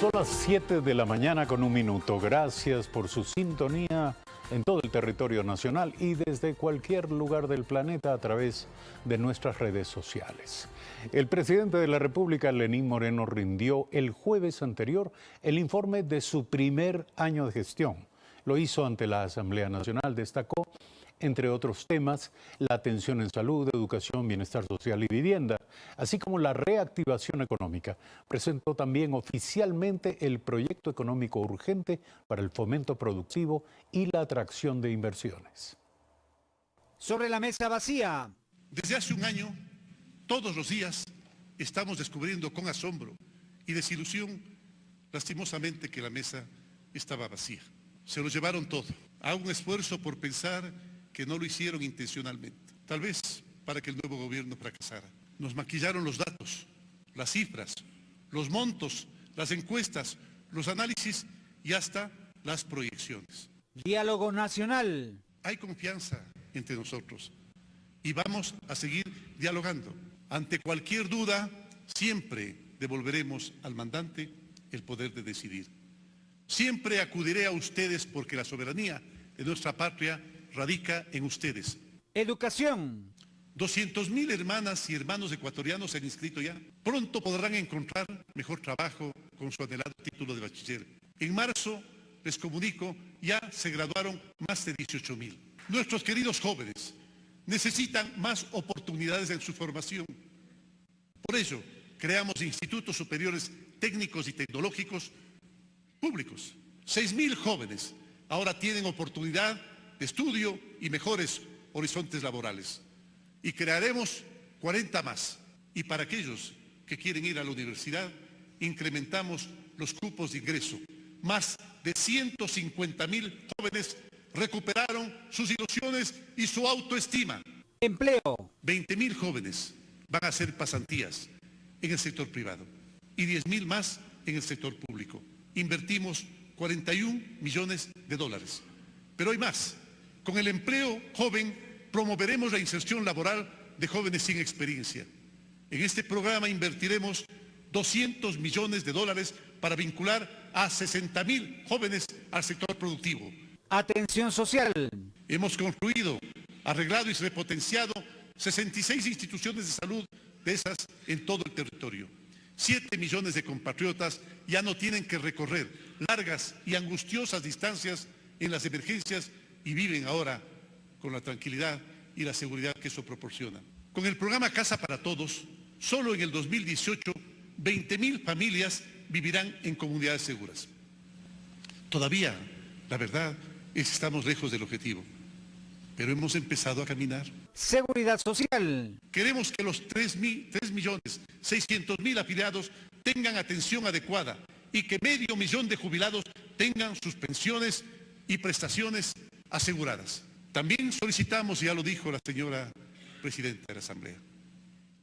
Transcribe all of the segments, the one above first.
Son las 7 de la mañana con 1 minuto. Gracias por su sintonía en todo el territorio nacional y desde cualquier lugar del planeta a través de nuestras redes sociales. El presidente de la República, Lenín Moreno, rindió el jueves anterior el informe de su primer año de gestión. Lo hizo ante la Asamblea Nacional. Destacó, entre otros temas, la atención en salud, educación, bienestar social y vivienda, así como la reactivación económica. Presentó también oficialmente el proyecto económico urgente para el fomento productivo y la atracción de inversiones. Sobre la mesa vacía. Desde hace un año, todos los días, estamos descubriendo con asombro y desilusión, lastimosamente, que la mesa estaba vacía. Se lo llevaron todo. Hago un esfuerzo por pensar que no lo hicieron intencionalmente, tal vez para que el nuevo gobierno fracasara. Nos maquillaron los datos, las cifras, los montos, las encuestas, los análisis y hasta las proyecciones. Diálogo nacional. Hay confianza entre nosotros y vamos a seguir dialogando. Ante cualquier duda, siempre devolveremos al mandante el poder de decidir. Siempre acudiré a ustedes porque la soberanía de nuestra patria radica en ustedes. Educación. 200.000 hermanas y hermanos ecuatorianos se han inscrito ya. Pronto podrán encontrar mejor trabajo con su anhelado título de bachiller. En marzo, les comunico, ya se graduaron más de 18.000. Nuestros queridos jóvenes necesitan más oportunidades en su formación. Por ello, creamos institutos superiores técnicos y tecnológicos públicos. 6.000 jóvenes ahora tienen oportunidad de estudio y mejores horizontes laborales. Y crearemos 40 más. Y para aquellos que quieren ir a la universidad, incrementamos los cupos de ingreso. Más de 150.000 jóvenes recuperaron sus ilusiones y su autoestima. Empleo. 20.000 jóvenes van a hacer pasantías en el sector privado y 10.000 más en el sector público. Invertimos 41 millones de dólares. Pero hay más. Con el empleo joven promoveremos la inserción laboral de jóvenes sin experiencia. En este programa invertiremos 200 millones de dólares para vincular a 60.000 jóvenes al sector productivo. Atención social. Hemos construido, arreglado y repotenciado 66 instituciones de salud de esas en todo el territorio. 7 millones de compatriotas ya no tienen que recorrer largas y angustiosas distancias en las emergencias y viven ahora con la tranquilidad y la seguridad que eso proporciona. Con el programa Casa para Todos, solo en el 2018, 20.000 familias vivirán en comunidades seguras. Todavía, la verdad, es que estamos lejos del objetivo, pero hemos empezado a caminar. Seguridad social. Queremos que los 3.600.000 afiliados tengan atención adecuada y que 500.000 de jubilados tengan sus pensiones y prestaciones aseguradas. También solicitamos, ya lo dijo la señora presidenta de la Asamblea,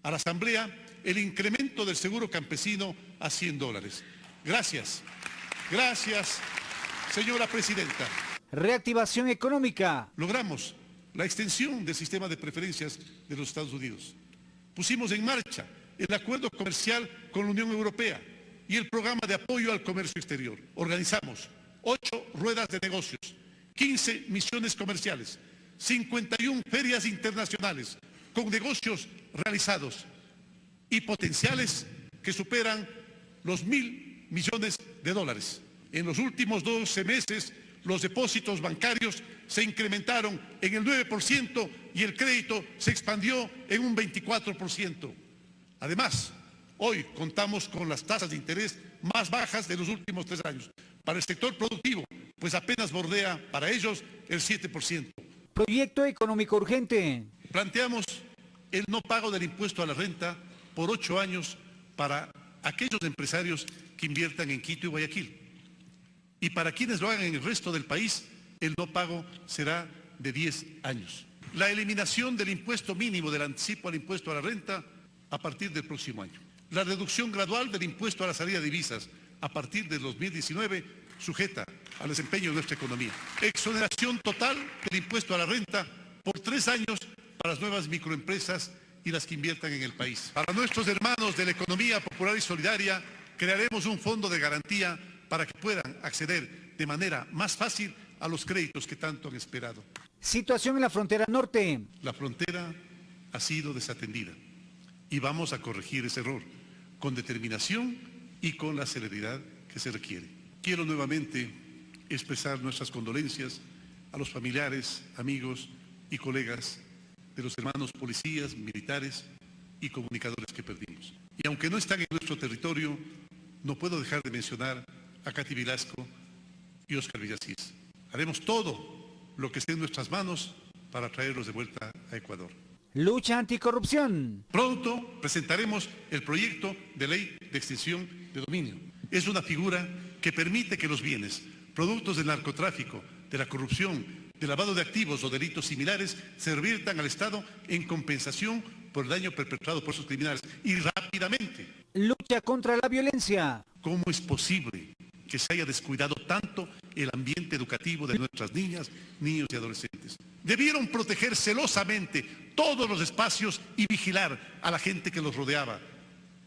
a la Asamblea el incremento del seguro campesino a $100. Gracias, señora presidenta. Reactivación económica. Logramos la extensión del sistema de preferencias de los Estados Unidos. Pusimos en marcha el acuerdo comercial con la Unión Europea y el programa de apoyo al comercio exterior. Organizamos 8 ruedas de negocios, 15 misiones comerciales, 51 ferias internacionales con negocios realizados y potenciales que superan los 1.000 millones de dólares. En los últimos 12 meses, los depósitos bancarios se incrementaron en el 9% y el crédito se expandió en un 24%. Además, hoy contamos con las tasas de interés más bajas de los últimos 3 años. Para el sector productivo, pues apenas bordea para ellos el 7%. Proyecto económico urgente. Planteamos el no pago del impuesto a la renta por 8 años para aquellos empresarios que inviertan en Quito y Guayaquil. Y para quienes lo hagan en el resto del país, el no pago será de 10 años. La eliminación del impuesto mínimo del anticipo al impuesto a la renta a partir del próximo año. La reducción gradual del impuesto a la salida de divisas a partir del 2019, sujeta al desempeño de nuestra economía. Exoneración total del impuesto a la renta por 3 años para las nuevas microempresas y las que inviertan en el país. Para nuestros hermanos de la economía popular y solidaria, crearemos un fondo de garantía para que puedan acceder de manera más fácil a los créditos que tanto han esperado. Situación en la frontera norte. La frontera ha sido desatendida y vamos a corregir ese error con determinación y con la celeridad que se requiere. Quiero nuevamente expresar nuestras condolencias a los familiares, amigos y colegas de los hermanos policías, militares y comunicadores que perdimos. Y aunque no están en nuestro territorio, no puedo dejar de mencionar a Katy Velasco y Óscar Villasís. Haremos todo lo que esté en nuestras manos para traerlos de vuelta a Ecuador. Lucha anticorrupción. Pronto presentaremos el proyecto de ley de extinción de dominio. Es una figura que permite que los bienes, productos del narcotráfico, de la corrupción, del lavado de activos o delitos similares, se reviertan al Estado en compensación por el daño perpetrado por esos criminales y rápidamente. Lucha contra la violencia. ¿Cómo es posible que se haya descuidado tanto el ambiente educativo de nuestras niñas, niños y adolescentes? Debieron proteger celosamente todos los espacios y vigilar a la gente que los rodeaba.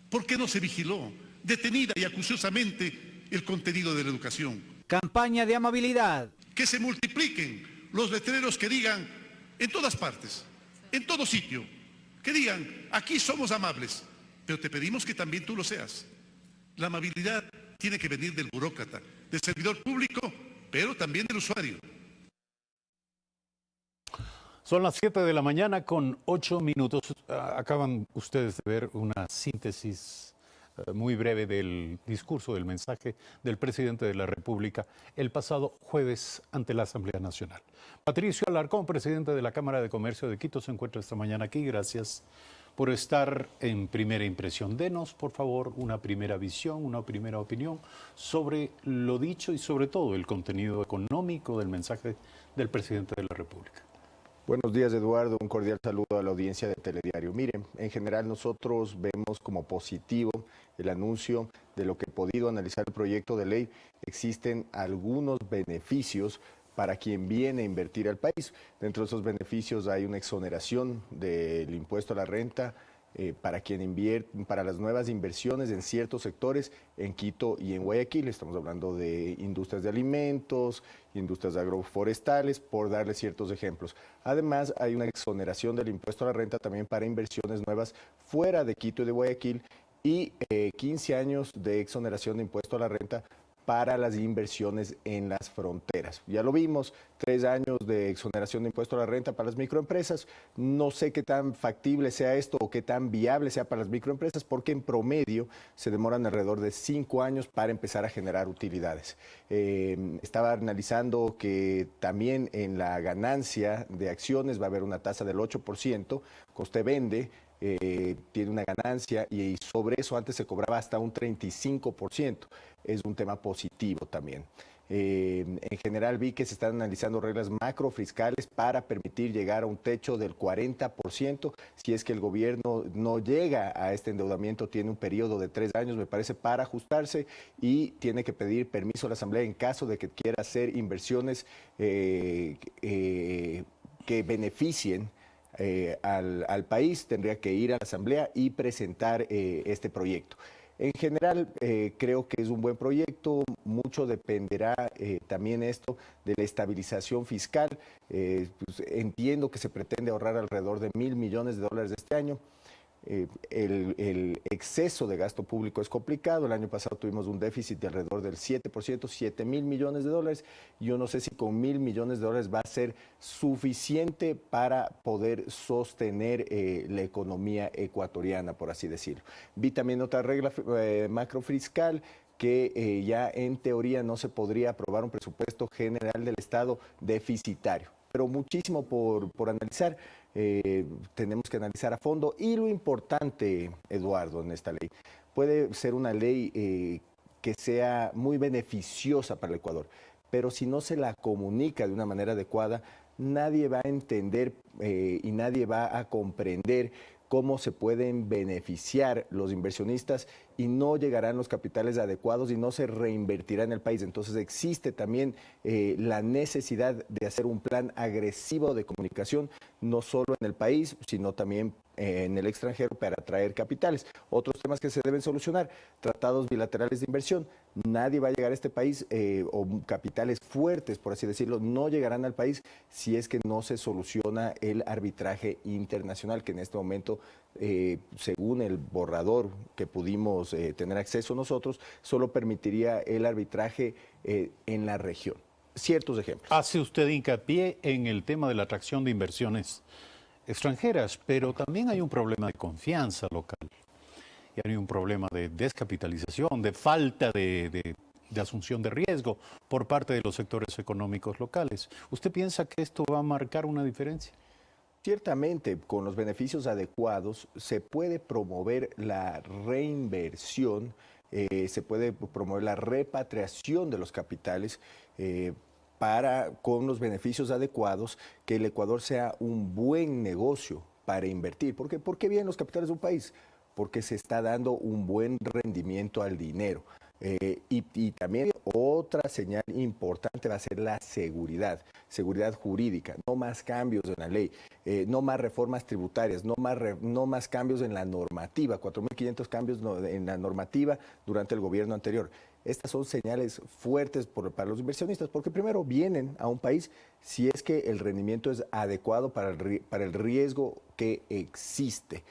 ¿Por qué no se vigiló detenida y acuciosamente el contenido de la educación? Campaña de amabilidad. Que se multipliquen los letreros que digan en todas partes, en todo sitio, que digan, aquí somos amables, pero te pedimos que también tú lo seas. La amabilidad tiene que venir del burócrata, del servidor público, pero también del usuario. Son las 7 de la mañana con 8 minutos. Acaban ustedes de ver una síntesis muy breve del discurso, del mensaje del presidente de la República el pasado jueves ante la Asamblea Nacional. Patricio Alarcón, presidente de la Cámara de Comercio de Quito, se encuentra esta mañana aquí. Gracias por estar en Primera Impresión. Denos, por favor, una primera visión, una primera opinión sobre lo dicho y sobre todo el contenido económico del mensaje del presidente de la República. Buenos días, Eduardo. Un cordial saludo a la audiencia de Telediario. Miren, en general nosotros vemos como positivo el anuncio de lo que he podido analizar el proyecto de ley. Existen algunos beneficios para quien viene a invertir al país. Dentro de esos beneficios hay una exoneración del impuesto a la renta para quien invierte, para las nuevas inversiones en ciertos sectores en Quito y en Guayaquil. Estamos hablando de industrias de alimentos, industrias agroforestales, por darle ciertos ejemplos. Además, hay una exoneración del impuesto a la renta también para inversiones nuevas fuera de Quito y de Guayaquil y 15 años de exoneración de impuesto a la renta para las inversiones en las fronteras. Ya lo vimos, 3 años de exoneración de impuesto a la renta para las microempresas. No sé qué tan factible sea esto o qué tan viable sea para las microempresas, porque en promedio se demoran alrededor de 5 años para empezar a generar utilidades. Estaba analizando que también en la ganancia de acciones va a haber una tasa del 8%, que usted vende, tiene una ganancia y sobre eso antes se cobraba hasta un 35%. Es un tema positivo también. En general vi que se están analizando reglas macrofiscales para permitir llegar a un techo del 40%. Si es que el gobierno no llega a este endeudamiento, tiene un periodo de 3 años, me parece, para ajustarse y tiene que pedir permiso a la Asamblea en caso de que quiera hacer inversiones que beneficien al país. Tendría que ir a la Asamblea y presentar este proyecto. En general, creo que es un buen proyecto. Mucho dependerá también esto de la estabilización fiscal. Pues, entiendo que se pretende ahorrar alrededor de $1.000 millones este año. El exceso de gasto público es complicado. El año pasado tuvimos un déficit de alrededor del 7%, $7.000 millones. Yo no sé si con $1.000 millones va a ser suficiente para poder sostener la economía ecuatoriana, por así decirlo. Vi también otra regla macrofiscal, que ya en teoría no se podría aprobar un presupuesto general del Estado deficitario. Pero muchísimo por analizar. Tenemos que analizar a fondo y lo importante, Eduardo, en esta ley, puede ser una ley que sea muy beneficiosa para el Ecuador, pero si no se la comunica de una manera adecuada, nadie va a entender y nadie va a comprender cómo se pueden beneficiar los inversionistas y no llegarán los capitales adecuados y no se reinvertirá en el país. Entonces existe también la necesidad de hacer un plan agresivo de comunicación, no solo en el país, sino también en el extranjero para atraer capitales. Otros temas que se deben solucionar, tratados bilaterales de inversión. Nadie va a llegar a este país, o capitales fuertes, por así decirlo, no llegarán al país si es que no se soluciona el arbitraje internacional, que en este momento, según el borrador que pudimos tener acceso nosotros, solo permitiría el arbitraje en la región. Ciertos ejemplos. Hace usted hincapié en el tema de la atracción de inversiones extranjeras, pero también hay un problema de confianza local. Y hay un problema de descapitalización, de falta de asunción de riesgo por parte de los sectores económicos locales. ¿Usted piensa que esto va a marcar una diferencia? Ciertamente, con los beneficios adecuados, se puede promover la reinversión, se puede promover la repatriación de los capitales con los beneficios adecuados, que el Ecuador sea un buen negocio para invertir. ¿Por qué vienen los capitales de un país? Porque se está dando un buen rendimiento al dinero. Y también otra señal importante va a ser la seguridad jurídica, no más cambios en la ley, no más reformas tributarias, no más cambios en la normativa, 4.500 cambios en la normativa durante el gobierno anterior. Estas son señales fuertes para los inversionistas, porque primero vienen a un país si es que el rendimiento es adecuado para el riesgo que existe.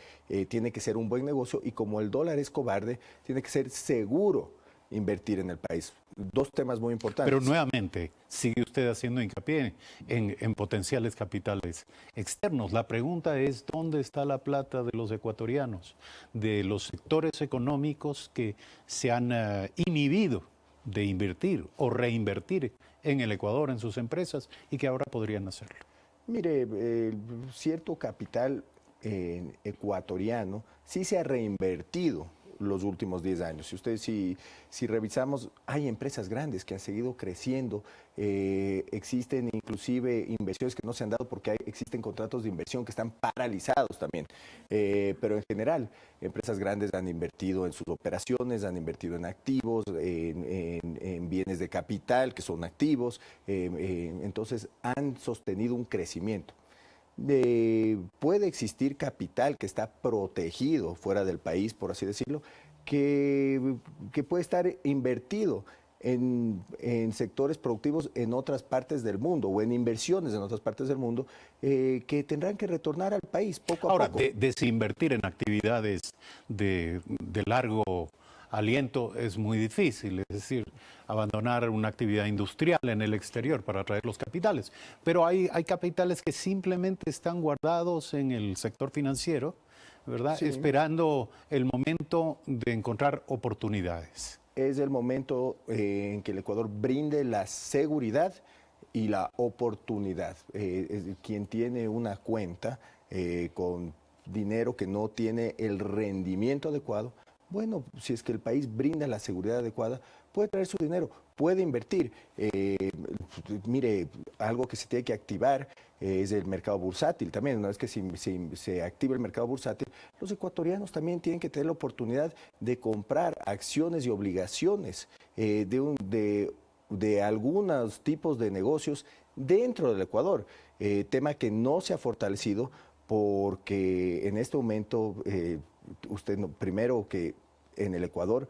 Tiene que ser un buen negocio y como el dólar es cobarde, tiene que ser seguro invertir en el país. Dos temas muy importantes. Pero nuevamente, sigue usted haciendo hincapié en potenciales capitales externos. La pregunta es, ¿dónde está la plata de los ecuatorianos, de los sectores económicos que se han inhibido de invertir o reinvertir en el Ecuador, en sus empresas, y que ahora podrían hacerlo? Mire, cierto capital ecuatoriano sí se ha reinvertido los últimos 10 años. Si revisamos, hay empresas grandes que han seguido creciendo, existen inclusive inversiones que no se han dado porque existen contratos de inversión que están paralizados también. Pero en general, empresas grandes han invertido en sus operaciones, han invertido en activos, en bienes de capital que son activos, entonces han sostenido un crecimiento. Puede existir capital que está protegido fuera del país, por así decirlo, que puede estar invertido en sectores productivos en otras partes del mundo o en inversiones en otras partes del mundo que tendrán que retornar al país poco a poco. Ahora, desinvertir en actividades de largo aliento es muy difícil, es decir, abandonar una actividad industrial en el exterior para atraer los capitales. Pero hay capitales que simplemente están guardados en el sector financiero, ¿verdad? Sí. Esperando el momento de encontrar oportunidades. Es el momento en que el Ecuador brinde la seguridad y la oportunidad. Quien tiene una cuenta con dinero que no tiene el rendimiento adecuado, bueno, si es que el país brinda la seguridad adecuada, puede traer su dinero, puede invertir. Mire, algo que se tiene que activar es el mercado bursátil también. Una vez que se activa el mercado bursátil, los ecuatorianos también tienen que tener la oportunidad de comprar acciones y obligaciones de algunos tipos de negocios dentro del Ecuador. Tema que no se ha fortalecido porque en este momento, primero que en el Ecuador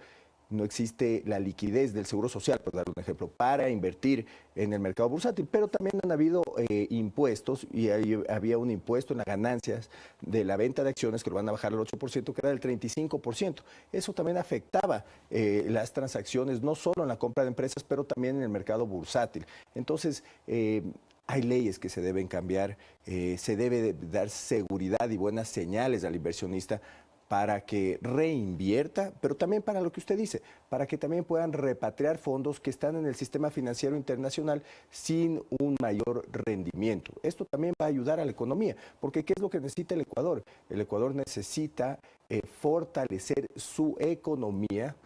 no existe la liquidez del Seguro Social, por dar un ejemplo, para invertir en el mercado bursátil, pero también han habido impuestos y había un impuesto en las ganancias de la venta de acciones que lo van a bajar al 8%, que era del 35%. Eso también afectaba las transacciones, no solo en la compra de empresas, pero también en el mercado bursátil. Entonces, hay leyes que se deben cambiar, se debe dar seguridad y buenas señales al inversionista para que reinvierta, pero también para lo que usted dice, para que también puedan repatriar fondos que están en el sistema financiero internacional sin un mayor rendimiento. Esto también va a ayudar a la economía, porque ¿qué es lo que necesita el Ecuador? El Ecuador necesita fortalecer su economía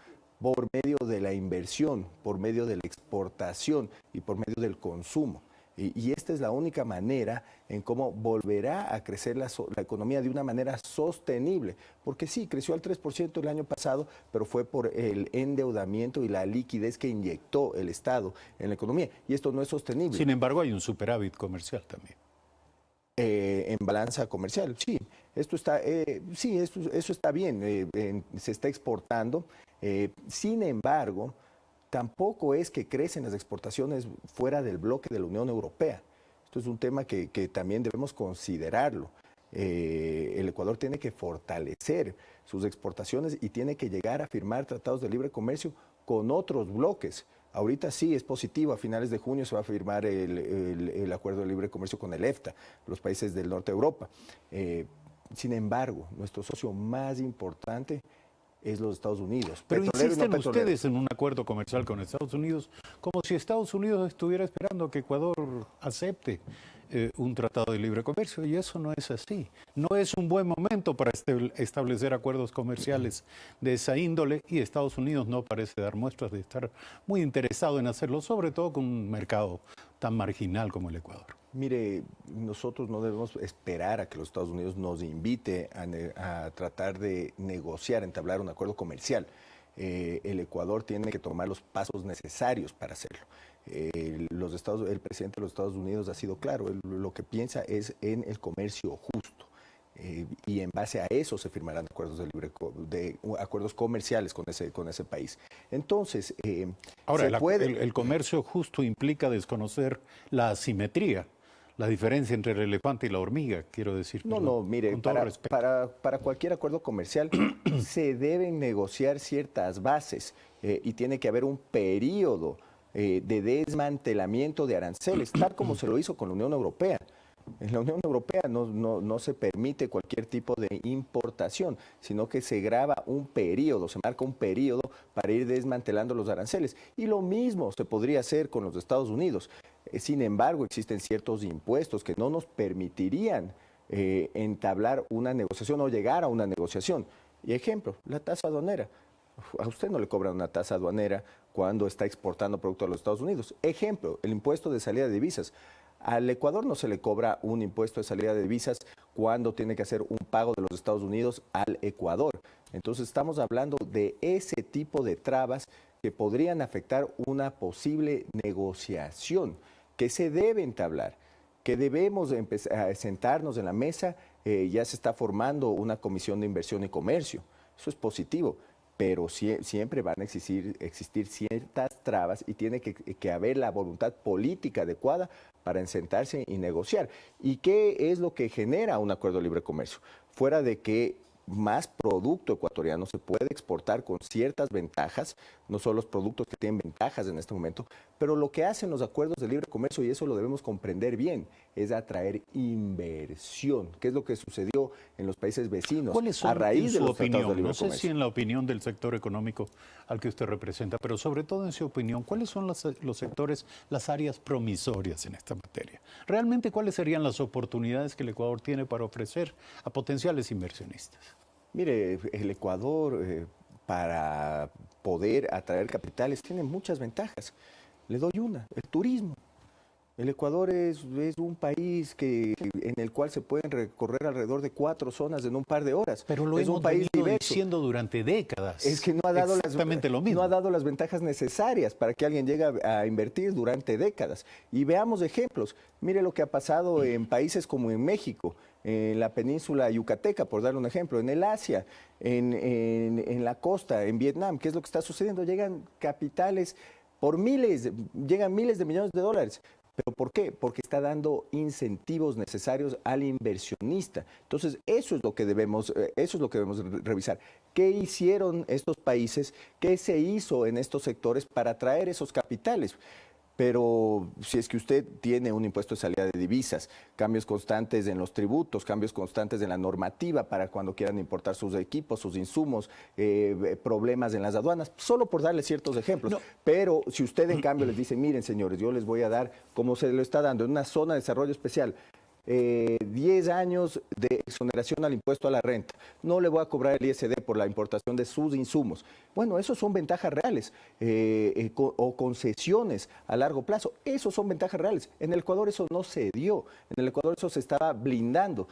por medio de la inversión, por medio de la exportación y por medio del consumo. Y esta es la única manera en cómo volverá a crecer la economía de una manera sostenible. Porque sí, creció al 3% el año pasado, pero fue por el endeudamiento y la liquidez que inyectó el Estado en la economía. Y esto no es sostenible. Sin embargo, hay un superávit comercial también. En balanza comercial, sí. Esto está, sí, eso está bien, se está exportando. Sin embargo, tampoco es que crecen las exportaciones fuera del bloque de la Unión Europea. Esto es un tema que también debemos considerarlo. El Ecuador tiene que fortalecer sus exportaciones y tiene que llegar a firmar tratados de libre comercio con otros bloques. Ahorita sí es positivo, a finales de junio se va a firmar el acuerdo de libre comercio con el EFTA, los países del norte de Europa. Sin embargo, nuestro socio más importante es los Estados Unidos. Pero Petrolero y no insisten petrolero. ustedes en un acuerdo comercial con Estados Unidos como si Estados Unidos estuviera esperando que Ecuador acepte un tratado de libre comercio, y eso no es así. No es un buen momento para establecer acuerdos comerciales de esa índole, y Estados Unidos no parece dar muestras de estar muy interesado en hacerlo, sobre todo con un mercado tan marginal como el Ecuador. Mire, nosotros no debemos esperar a que los Estados Unidos nos invite a tratar de negociar, entablar un acuerdo comercial. El Ecuador tiene que tomar los pasos necesarios para hacerlo. El presidente de los Estados Unidos ha sido claro, él lo que piensa es en el comercio justo. Y en base a eso se firmarán acuerdos acuerdos comerciales con ese país. Entonces, ahora, el comercio justo implica desconocer la asimetría, la diferencia entre el elefante y la hormiga, quiero decir. No, mire, con todo respeto. para cualquier acuerdo comercial se deben negociar ciertas bases y tiene que haber un periodo de desmantelamiento de aranceles, tal como se lo hizo con la Unión Europea. En la Unión Europea no se permite cualquier tipo de importación, sino que se graba un periodo, se marca un periodo para ir desmantelando los aranceles. Y lo mismo se podría hacer con los Estados Unidos. Sin embargo, existen ciertos impuestos que no nos permitirían entablar una negociación o llegar a una negociación. Y ejemplo, la tasa aduanera. A usted no le cobran una tasa aduanera cuando está exportando producto a los Estados Unidos. Ejemplo, el impuesto de salida de divisas. Al Ecuador no se le cobra un impuesto de salida de divisas cuando tiene que hacer un pago de los Estados Unidos al Ecuador. Entonces estamos hablando de ese tipo de trabas que podrían afectar una posible negociación que se debe entablar, que debemos empezar a sentarnos en la mesa. Ya se está formando una comisión de inversión y comercio. Eso es positivo. Pero siempre van a existir ciertas trabas y tiene que haber la voluntad política adecuada para sentarse y negociar. ¿Y qué es lo que genera un acuerdo de libre comercio? Fuera de que más producto ecuatoriano se puede exportar con ciertas ventajas, no solo los productos que tienen ventajas en este momento, pero lo que hacen los acuerdos de libre comercio, y eso lo debemos comprender bien, es atraer inversión, que es lo que sucedió en los países vecinos a raíz de los tratados de libre comercio. No sé si en la opinión del sector económico al que usted representa, pero sobre todo en su opinión, ¿cuáles son los sectores, las áreas promisorias en esta materia? ¿Realmente cuáles serían las oportunidades que el Ecuador tiene para ofrecer a potenciales inversionistas? Mire, el Ecuador, para poder atraer capitales, tiene muchas ventajas. Le doy una, el turismo. El Ecuador es un país en el cual se pueden recorrer alrededor de 4 zonas en un par de horas. Pero lo hemos venido diciendo durante décadas. Es que no ha dado lo mismo. No ha dado las ventajas necesarias para que alguien llegue a invertir durante décadas. Y veamos ejemplos. Mire lo que ha pasado en países como en México, en la península yucateca, por darle un ejemplo, en el Asia, en la costa, en Vietnam. ¿Qué es lo que está sucediendo? Llegan capitales por llegan miles de millones de dólares. ¿Pero por qué? Porque está dando incentivos necesarios al inversionista. Entonces, eso es lo que debemos revisar. ¿Qué hicieron estos países? ¿Qué se hizo en estos sectores para atraer esos capitales? Pero si es que usted tiene un impuesto de salida de divisas, cambios constantes en los tributos, cambios constantes en la normativa para cuando quieran importar sus equipos, sus insumos, problemas en las aduanas, solo por darle ciertos ejemplos. No. Pero si usted en cambio les dice, miren señores, yo les voy a dar, como se lo está dando, en una zona de desarrollo especial, 10 años de exoneración al impuesto a la renta. No le voy a cobrar el ISD por la importación de sus insumos. Bueno, esos son ventajas reales o concesiones a largo plazo. Esos son ventajas reales. En el Ecuador eso no se dio. En el Ecuador eso se estaba blindando.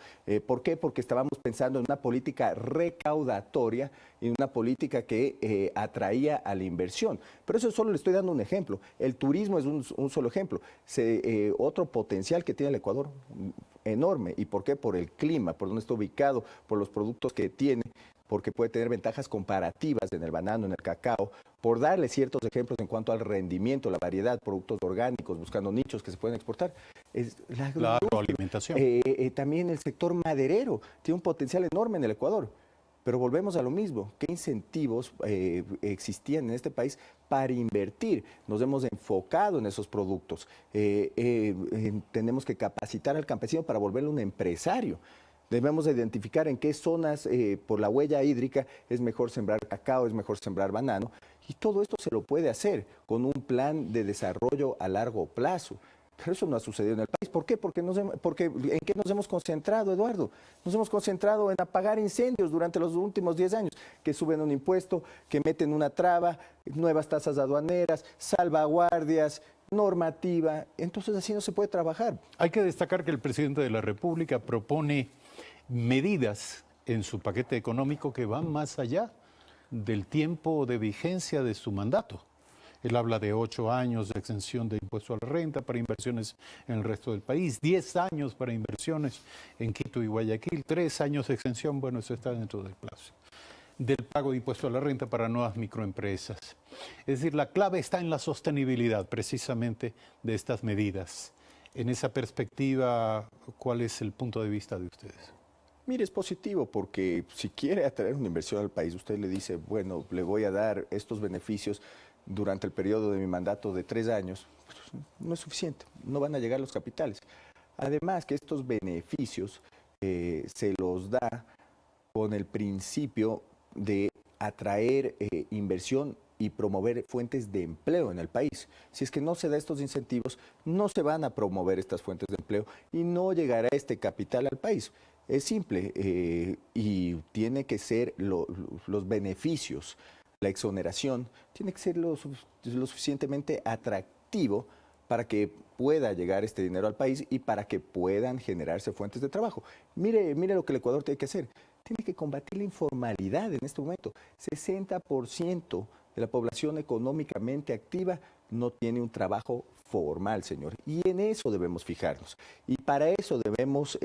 ¿Por qué? Porque estábamos pensando en una política recaudatoria y una política que atraía a la inversión. Pero eso solo le estoy dando un ejemplo. El turismo es un solo ejemplo. Otro potencial que tiene el Ecuador enorme. ¿Y por qué? Por el clima, por donde está ubicado, por los productos que tiene, porque puede tener ventajas comparativas en el banano, en el cacao, por darle ciertos ejemplos en cuanto al rendimiento, la variedad, productos orgánicos, buscando nichos que se pueden exportar. La agroalimentación. También el sector maderero tiene un potencial enorme en el Ecuador. Pero volvemos a lo mismo, ¿qué incentivos existían en este país para invertir? Nos hemos enfocado en esos productos. Tenemos que capacitar al campesino para volverlo un empresario. Debemos identificar en qué zonas por la huella hídrica es mejor sembrar cacao, es mejor sembrar banano. Y todo esto se lo puede hacer con un plan de desarrollo a largo plazo. Pero eso no ha sucedido en el país. ¿Por qué? Porque ¿en qué nos hemos concentrado, Eduardo? Nos hemos concentrado en apagar incendios durante los últimos 10 años, que suben un impuesto, que meten una traba, nuevas tasas aduaneras, salvaguardias, normativa. Entonces así no se puede trabajar. Hay que destacar que el presidente de la República propone medidas en su paquete económico que van más allá del tiempo de vigencia de su mandato. Él habla de 8 años de exención de impuesto a la renta para inversiones en el resto del país, 10 años para inversiones en Quito y Guayaquil, 3 años de exención, bueno, eso está dentro del plazo, del pago de impuesto a la renta para nuevas microempresas. Es decir, la clave está en la sostenibilidad precisamente de estas medidas. En esa perspectiva, ¿cuál es el punto de vista de ustedes? Mire, es positivo porque si quiere atraer una inversión al país, usted le dice, bueno, le voy a dar estos beneficios durante el periodo de mi mandato de 3 años, pues no es suficiente, no van a llegar los capitales. Además que estos beneficios se los da con el principio de atraer inversión y promover fuentes de empleo en el país. Si es que no se da estos incentivos, no se van a promover estas fuentes de empleo y no llegará este capital al país. Es simple y tiene que ser los beneficios, la exoneración, tiene que ser lo suficientemente atractivo para que pueda llegar este dinero al país y para que puedan generarse fuentes de trabajo. Mire lo que el Ecuador tiene que hacer. Tiene que combatir la informalidad en este momento. 60% de la población económicamente activa no tiene un trabajo formal, señor. Y en eso debemos fijarnos. Y para eso debemos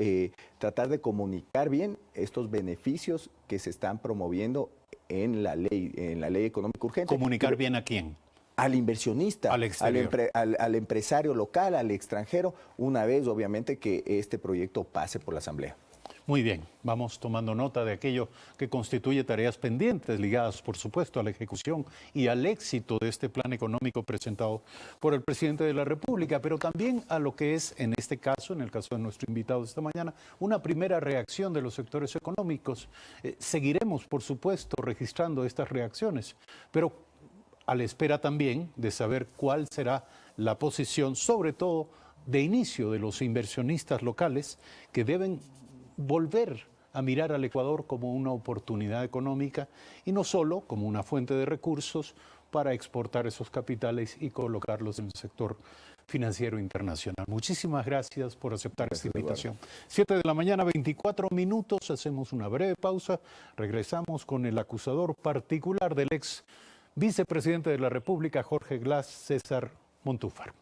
tratar de comunicar bien estos beneficios que se están promoviendo en la ley económica urgente. ¿Comunicar bien a quién? Al inversionista, al empresario local, al extranjero, una vez obviamente que este proyecto pase por la Asamblea. Muy bien, vamos tomando nota de aquello que constituye tareas pendientes ligadas, por supuesto, a la ejecución y al éxito de este plan económico presentado por el presidente de la República, pero también a lo que es, en este caso, en el caso de nuestro invitado esta mañana, una primera reacción de los sectores económicos. Seguiremos, por supuesto, registrando estas reacciones, pero a la espera también de saber cuál será la posición, sobre todo de inicio de los inversionistas locales que deben volver a mirar al Ecuador como una oportunidad económica y no solo como una fuente de recursos para exportar esos capitales y colocarlos en el sector financiero internacional. Muchísimas gracias por aceptar esta invitación. 7 de la mañana, 24 minutos, hacemos una breve pausa, regresamos con el acusador particular del ex vicepresidente de la República, Jorge Glass, César Montúfar.